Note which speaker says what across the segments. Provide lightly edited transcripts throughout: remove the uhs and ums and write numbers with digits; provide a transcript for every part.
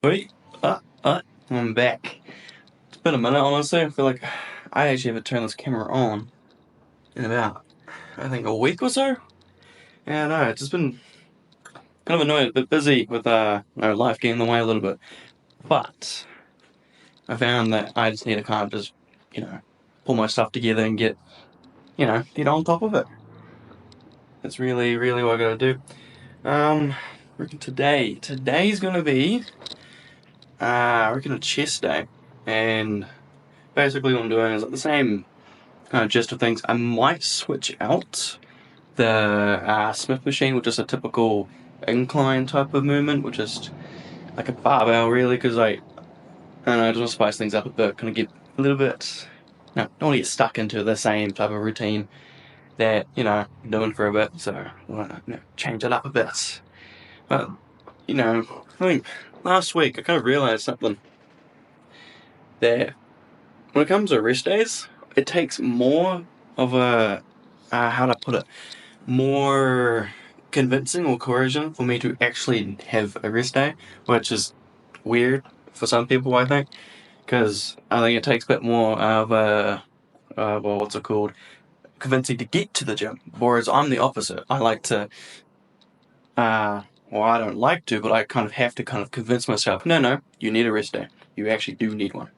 Speaker 1: Wait, I'm back. It's been a minute, honestly. I feel like I actually haven't turned this camera on in about, I think, a week or so. Yeah, no, it's just been kind of annoying, a bit busy with life getting in the way a little bit. But I found that I just need to kind of just, you know, pull my stuff together and get on top of it. That's really, really what I gotta do. Um, I reckon today's gonna be, I reckon a chess day, and basically what I'm doing is the same kind of gist of things. I might switch out the Smith machine, which is a typical incline type of movement, which is like a barbell, really, because I don't know, I just want to spice things up a bit, kind of get a little bit, no, don't want to get stuck into the same type of routine that, I'm doing for a bit, so I want to change it up a bit. But, I think last week I kind of realized something that when it comes to rest days, it takes more of a, how to put it, more convincing or coercion for me to actually have a rest day, which is weird for some people, I think, because I think it takes a bit more of a, well, what's it called, convincing to get to the gym. Whereas I'm the opposite. I like to, well, I don't like to, but I kind of have to kind of convince myself, no, you need a rest day. You actually do need one.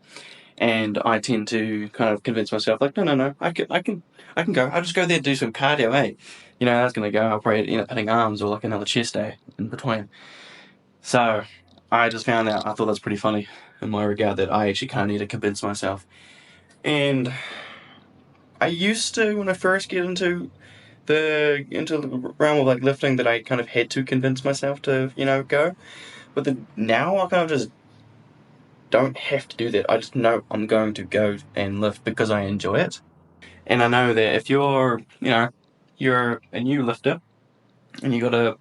Speaker 1: And I tend to kind of convince myself, like, no, I can go. I'll just go there and do some cardio, hey. That's gonna go. I'll probably end up hitting arms or like another chest day in between. So I just found out, I thought that's pretty funny in my regard that I actually kind of need to convince myself. And I used to, when I first get into the realm of like lifting, that I kind of had to convince myself to, go. But then now I kind of just don't have to do that. I just know I'm going to go and lift because I enjoy it. And I know that if you're a new lifter and you're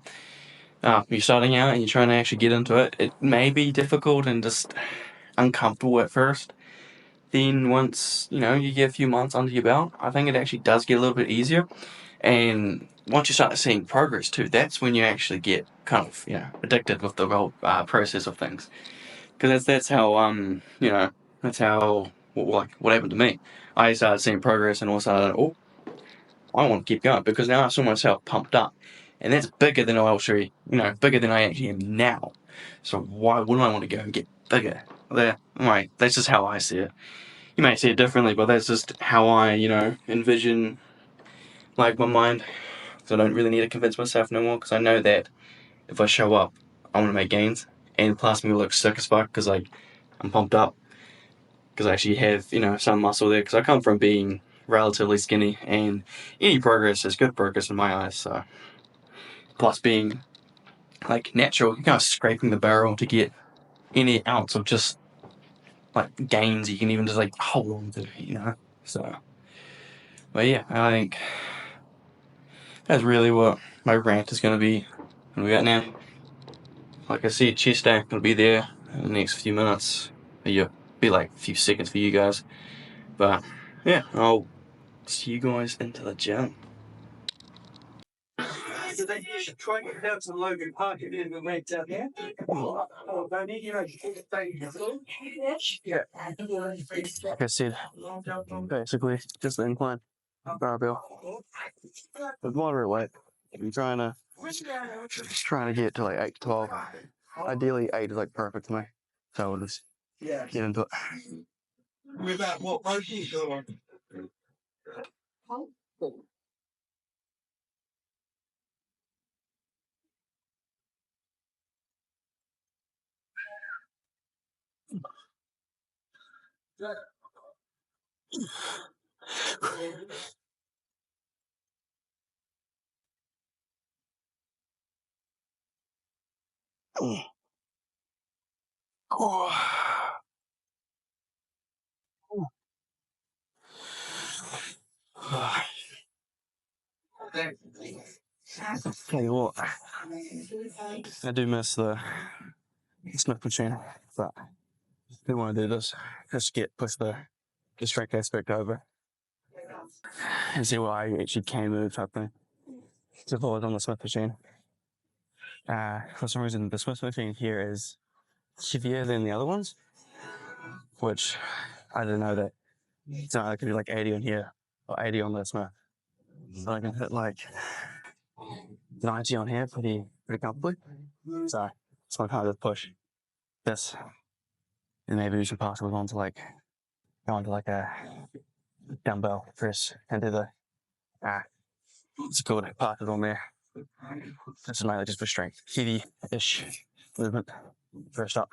Speaker 1: starting out and you're trying to actually get into it, it may be difficult and just uncomfortable at first. Then once, you get a few months under your belt, I think it actually does get a little bit easier. And once you start seeing progress too, that's when you actually get kind of, addicted with the whole process of things. Because that's how, that's how, what happened to me. I started seeing progress and all of a sudden, oh, I want to keep going because now I saw myself pumped up. And that's bigger than I actually, bigger than I actually am now. So why wouldn't I want to go and get bigger? There, right, that's just how I see it. You may see it differently, but that's just how I, envision like my mind. So I don't really need to convince myself no more because I know that if I show up, I want to make gains. And plus, me look sick as fuck because like I'm pumped up because I actually have some muscle there because I come from being relatively skinny and any progress is good progress in my eyes. So plus being like natural, you're kind of scraping the barrel to get any ounce of just like gains you can even just like hold on to. So, but yeah, I think that's really what my rant is going to be. What we got now? Like I see a chest day gonna be there in the next few minutes. Yeah, be like a few seconds for you guys. But yeah, I'll see you guys into the gym. So then you should try to get down to Logan Park and then we'll meet down here. Oh, don't need you know, yeah. Like I said, basically just the incline barbell with moderate weight. I'm trying to get to like 8 to 12. Ideally 8 is like perfect for me. So we'll just get into it. About what motion you go on? Tell you what, I do miss the Smith machine, but I do want to do this. Just push the strength aspect over and see what I actually can move type thing. So if I was on the Smith machine, for some reason the Smith machine here is heavier than the other ones, which I didn't know that. So I could do like 80 on here or 80 on this Smith. So I can hit like 90 on here pretty comfortably. So I kind of just push this, and maybe we should pass it on to like go on to like a dumbbell press and do the it's called pass it on there. That's mainly just for strength, heavy-ish movement. First up.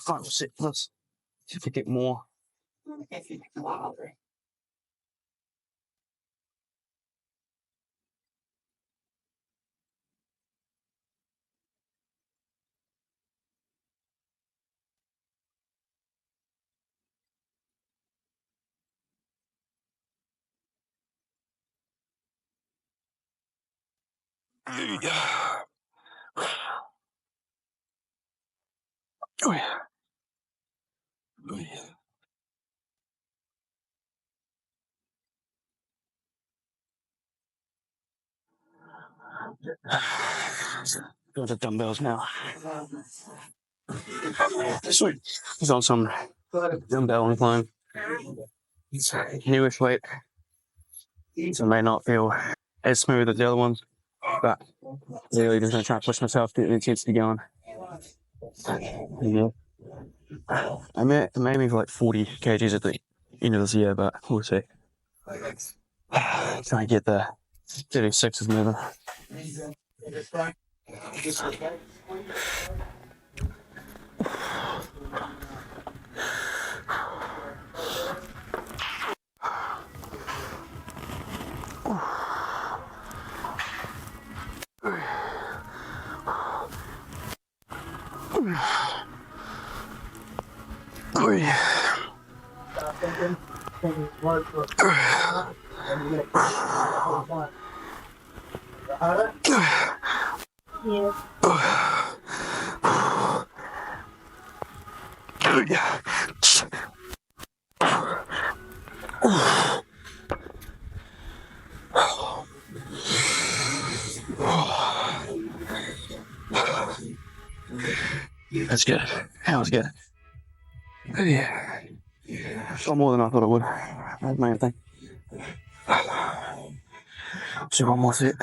Speaker 1: Final set. Let's see if we get more. Oh yeah. Oh yeah. Go to dumbbells now. Sweet. He's on some dumbbell incline. It's newish weight, so it may not feel as smooth as the other ones, but really just gonna try to push myself, get the intensity going. Yeah. I'm aiming for like 40 kgs at the end of this year, but we'll see. Try and get the 36s moving. That's good. That was good. Yeah. Got more than I thought I would. That's the main thing. So one more set.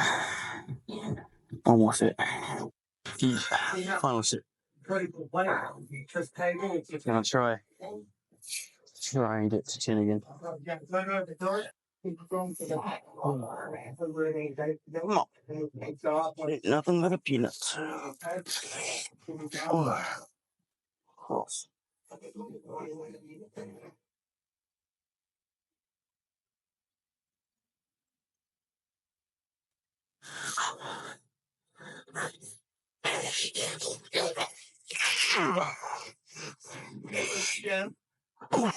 Speaker 1: One more set. Final set. Gonna try and get to 10 again. Nothing but a peanut. Oh. Damn. Oh, I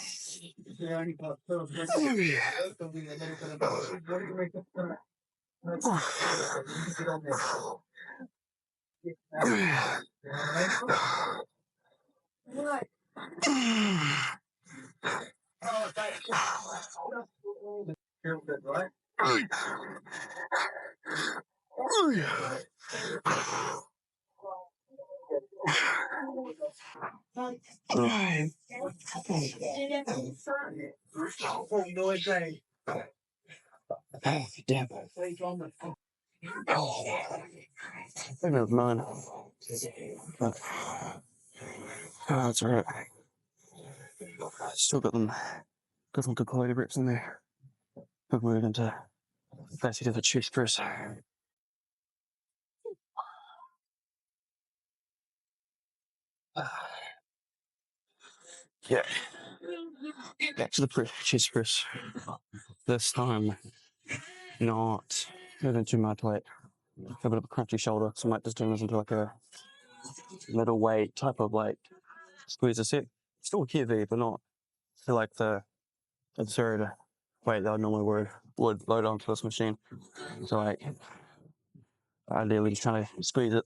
Speaker 1: think that was mine. But, that's alright. Still got some good quality reps in there. We'll move into basically the chest press. Yeah. Back to the chest press. This time, not moving too much weight. A bit of a crunchy shoulder, so I might just turn this into like a middle weight type of like squeeze set. Still heavy, but not to like the absurd weight that I normally would load onto this machine. So like, ideally just trying to squeeze it,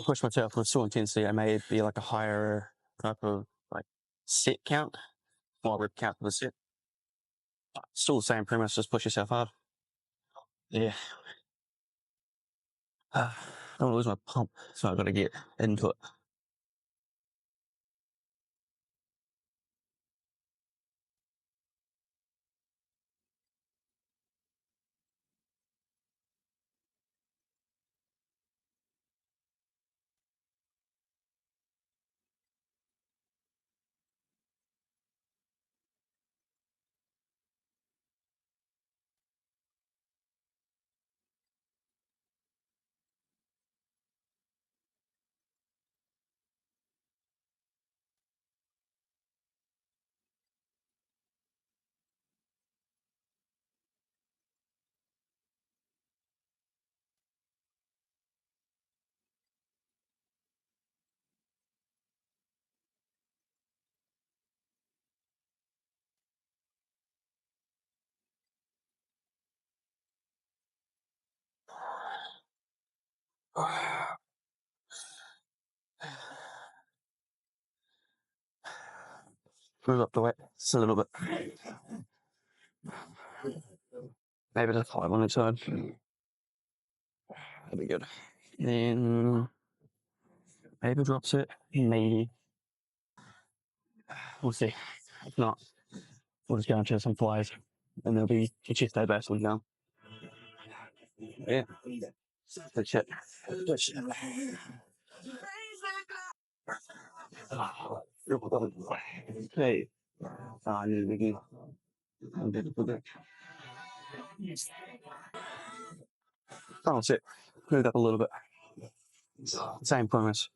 Speaker 1: push myself with full intensity. I may be like a higher type of set count or rep count for the set. Still the same premise, just push yourself hard. Yeah. I don't want to lose my pump, so I've got to get into it. Move up the weight just a little bit. Maybe just 5 on each side. That'd be good. Then maybe drops it. Maybe. We'll see. If not, we'll just go into some flies and there'll be a chest day based on down. Yeah. Good shit. Good shit. Okay. I need to begin. Oh, that's it. Move up a little bit. Same premise.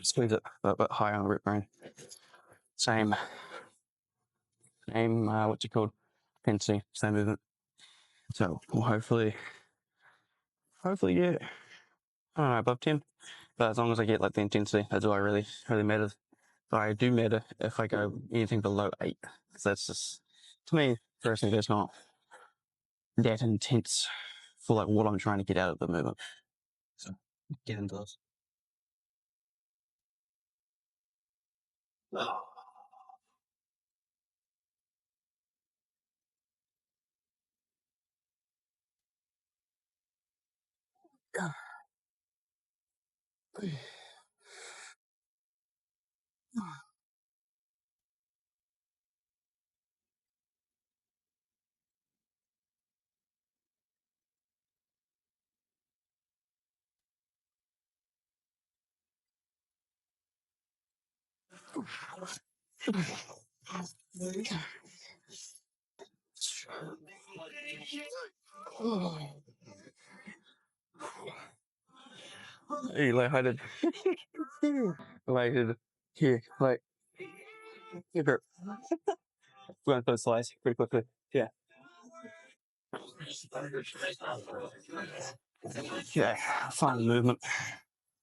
Speaker 1: Squeeze it a bit higher on the rip brain. Same, what's it called? Intensity, same movement. So we'll hopefully get, I don't know, above 10. But as long as I get like the intensity, that's all I really matters. But I do matter if I go anything below 8. Because that's just, to me, personally, that's not that intense for like what I'm trying to get out of the movement. So get into this. Hey, lightheaded. Lightheaded. Here, like, here, we're going to those slides pretty quickly. Yeah. Yeah, fine movement.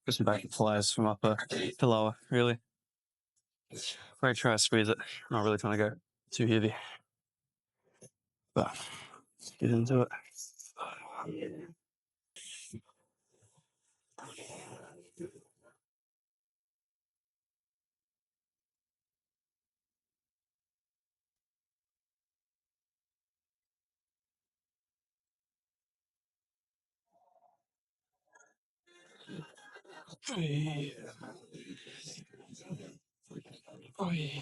Speaker 1: Just back and flies from upper to lower, really. Very try to squeeze it. Not really trying to go too heavy. But get into it. Oh yeah. Oh yeah.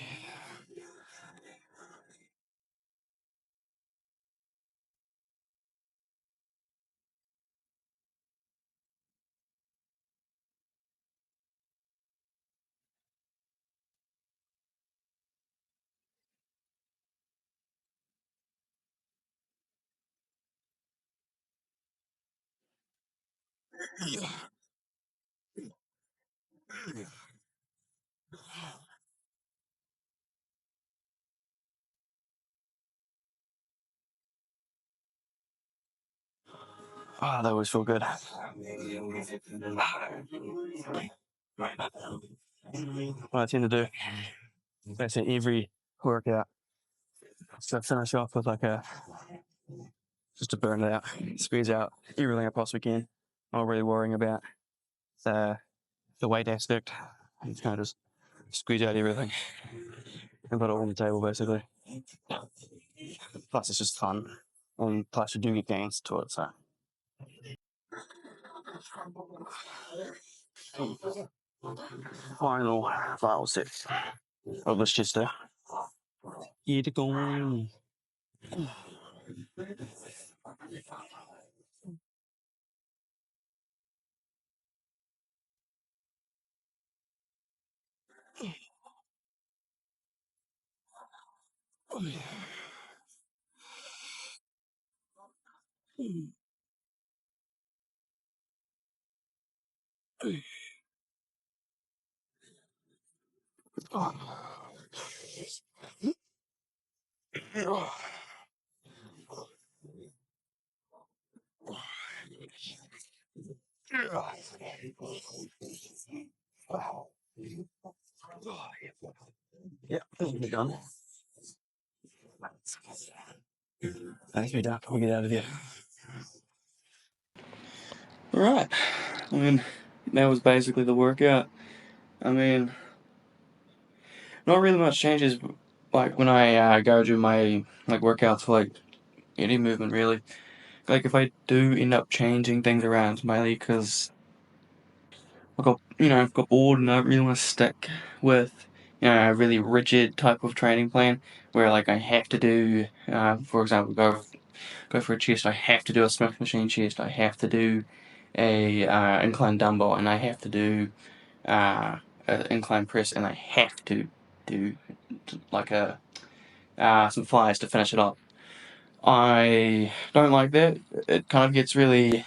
Speaker 1: Ah, that always feel good. What I tend to do, basically every workout, so finish off with like just to burn it out, squeeze out everything I possibly can. Not really worrying about the weight aspect. It's kind of just squeeze out everything. and put it on the table basically. Plus, it's just fun, and plus you do get gains to it. So, final file set of this Chester. Here to go. Yeah, we're done. I think we're done. We'll get out of here. Right. I mean, that was basically the workout. I mean, not really much changes, like when I go do my like workouts for like any movement really. Like if I do end up changing things around, it's mainly because I've got bored and I don't really want to stick with a really rigid type of training plan where like I have to do, for example, go for a chest. I have to do a Smith machine chest. I have to do a incline dumbbell, and I have to do an incline press, and I have to do like some flies to finish it off. I don't like that. It kind of gets really,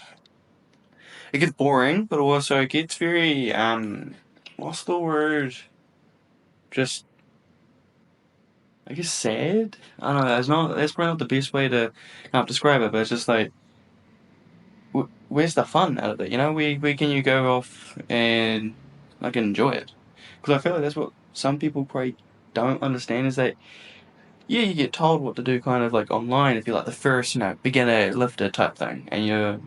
Speaker 1: it gets boring, but also it gets very what's the word? Just, I guess, sad. I don't know. That's probably not the best way to describe it, but it's just like, where's the fun out of it? Where can you go off and like enjoy it? Because I feel like that's what some people probably don't understand is that yeah, you get told what to do kind of like online if you're like the first beginner lifter type thing, and you're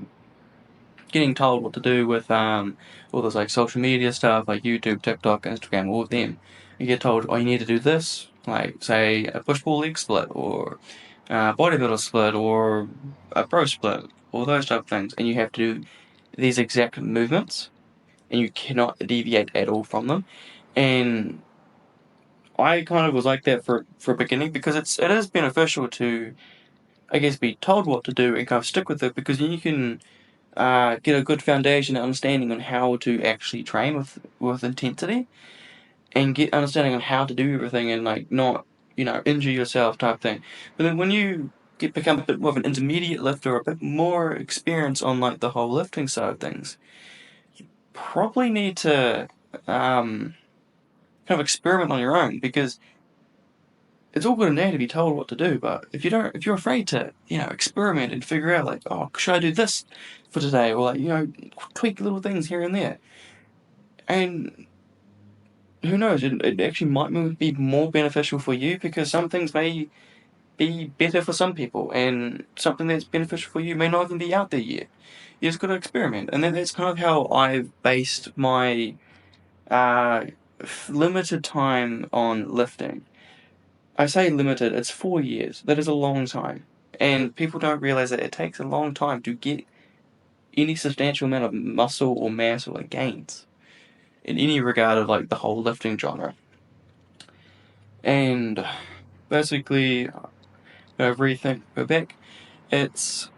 Speaker 1: getting told what to do with all those like social media stuff like YouTube, TikTok, Instagram, all of them. You get told, oh, you need to do this, like say a push pull leg split or bodybuilder split or a pro split, all those type of things, and you have to do these exact movements, and you cannot deviate at all from them. And I kind of was like that for a beginning because it is beneficial to, I guess, be told what to do and kind of stick with it because then you can get a good foundation and understanding on how to actually train with intensity and get understanding on how to do everything and like not injure yourself type thing. But then when you become a bit more of an intermediate lifter or a bit more experience on like the whole lifting side of things, probably need to kind of experiment on your own because it's all good and there to be told what to do, but if you're afraid to, experiment and figure out like, oh, should I do this for today, or like, tweak little things here and there, and who knows, it actually might be more beneficial for you because some things may be better for some people, and something that's beneficial for you may not even be out there yet. You just got to experiment, and then that's kind of how I've based my uh, limited time on lifting. I say limited, it's 4 years. That is a long time. And people don't realize that it takes a long time to get any substantial amount of muscle or mass or like gains in any regard of like the whole lifting genre. And basically, go back. It's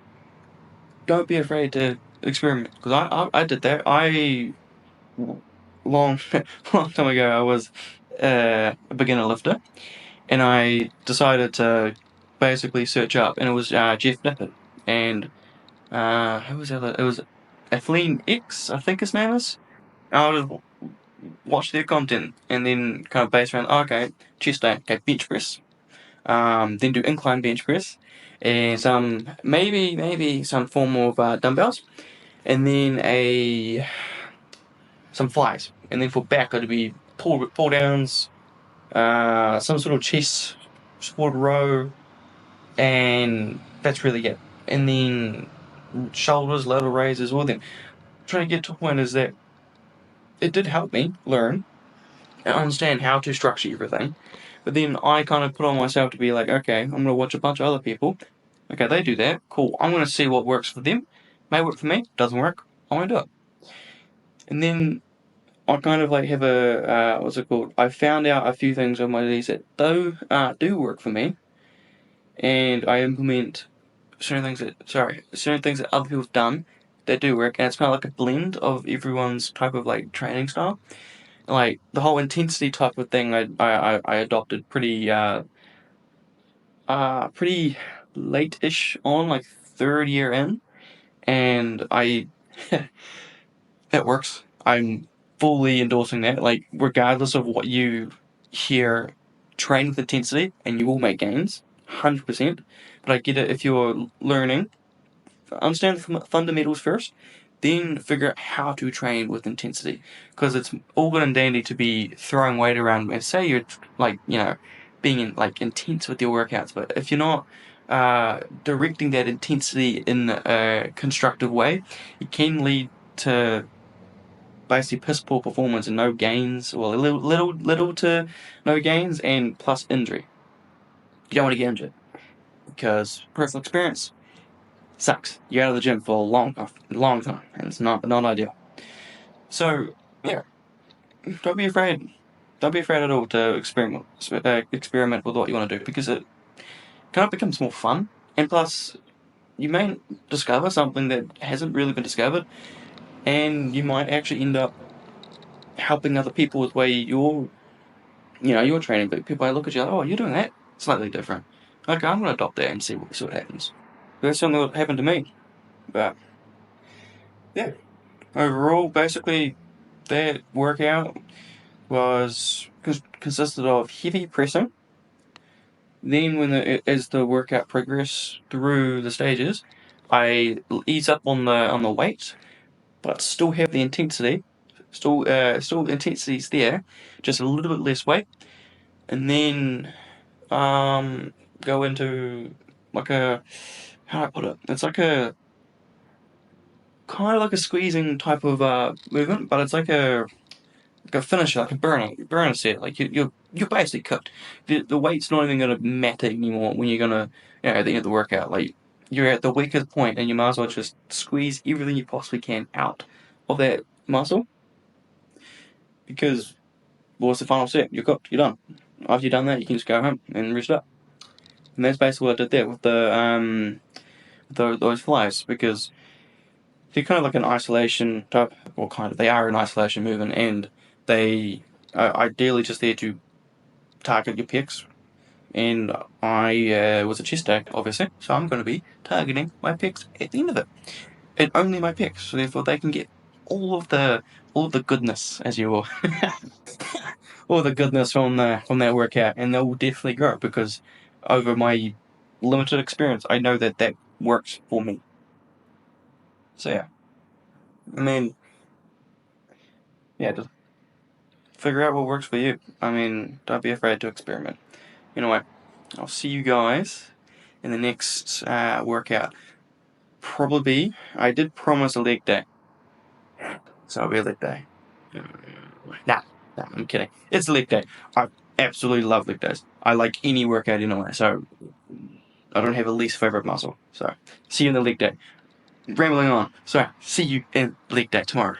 Speaker 1: don't be afraid to experiment because I did that. Long long time ago I was a beginner lifter, and I decided to basically search up, and it was Jeff Nippert, and who was the other? It was Athlean X, I think his name is. I'll just watch their content and then kind of base around, okay, chest day, okay, bench press, then do incline bench press, and some maybe some form of dumbbells, and then some flies, and then for back it'd be pull downs, some sort of chest supported row, and that's really it. And then shoulders, lateral raises, all them. Trying to get to a point is that it did help me learn and understand how to structure everything, But then I kind of put on myself to be like, okay, I'm gonna watch a bunch of other people. Okay, they do that. Cool. I'm gonna see what works for them. May work for me. Doesn't work. I won't do it. And then I kind of like have a what's it called? I found out a few things on my knees that do work for me, and I implement certain things that other people have done that do work, and it's kind of like a blend of everyone's type of like training style. Like the whole intensity type of thing, I adopted pretty late-ish on, like third year in, and I that works. I'm fully endorsing that. Like regardless of what you hear, train with intensity, and you will make gains, 100%. But I get it if you're learning. Understand the fundamentals first, then figure out how to train with intensity. Because it's all good and dandy to be throwing weight around and say you're like, being like intense with your workouts, but if you're not directing that intensity in a constructive way, it can lead to basically piss poor performance and no gains, or little to no gains, and plus injury. You don't want to get injured because personal experience sucks. You're out of the gym for a long time, and it's not ideal. So yeah, don't be afraid. Don't be afraid at all to experiment with what you want to do, because it kind of becomes more fun. And plus, you may discover something that hasn't really been discovered, and you might actually end up helping other people with the way you're training. But people might look at you like, oh, you're doing that slightly different. Okay, I'm gonna adopt that and see what happens. That's something that happened to me. But yeah, overall, basically, that workout was consisted of heavy pressing. Then, as the workout progressed through the stages, I ease up on the weight, but still have the intensity. Still the intensity's there, just a little bit less weight, and then go into like a how do I put it? It's like a kind of like a squeezing type of movement, but it's like a finisher, like a burner set. Like you're basically cooked. The weight's not even gonna matter anymore when you're gonna at the end of the workout. Like you're at the weakest point, and you might as well just squeeze everything you possibly can out of that muscle, because what's the final set? You're cooked. You're done. After you've done that, you can just go home and rest up. And that's basically what I did there with those flies, because they're kind of like an isolation type, or kind of they are an isolation movement, and they are ideally just there to target your pecs. And I was a chest day, obviously, so I'm going to be targeting my pecs at the end of it, and only my pecs, so therefore they can get all of the goodness, as you will, all the goodness from that workout, and they will definitely grow, because over my limited experience, I know that works for me. So yeah, I mean, yeah, just figure out what works for you. I mean, don't be afraid to experiment. Anyway, I'll see you guys in the next workout. Probably, I did promise a leg day, so it'll be a leg day. Nah, I'm kidding. It's a leg day. I absolutely love leg days. I like any workout anyway, so I don't have a least favorite muscle. So, see you in the leg day. Rambling on. So, see you in leg day tomorrow.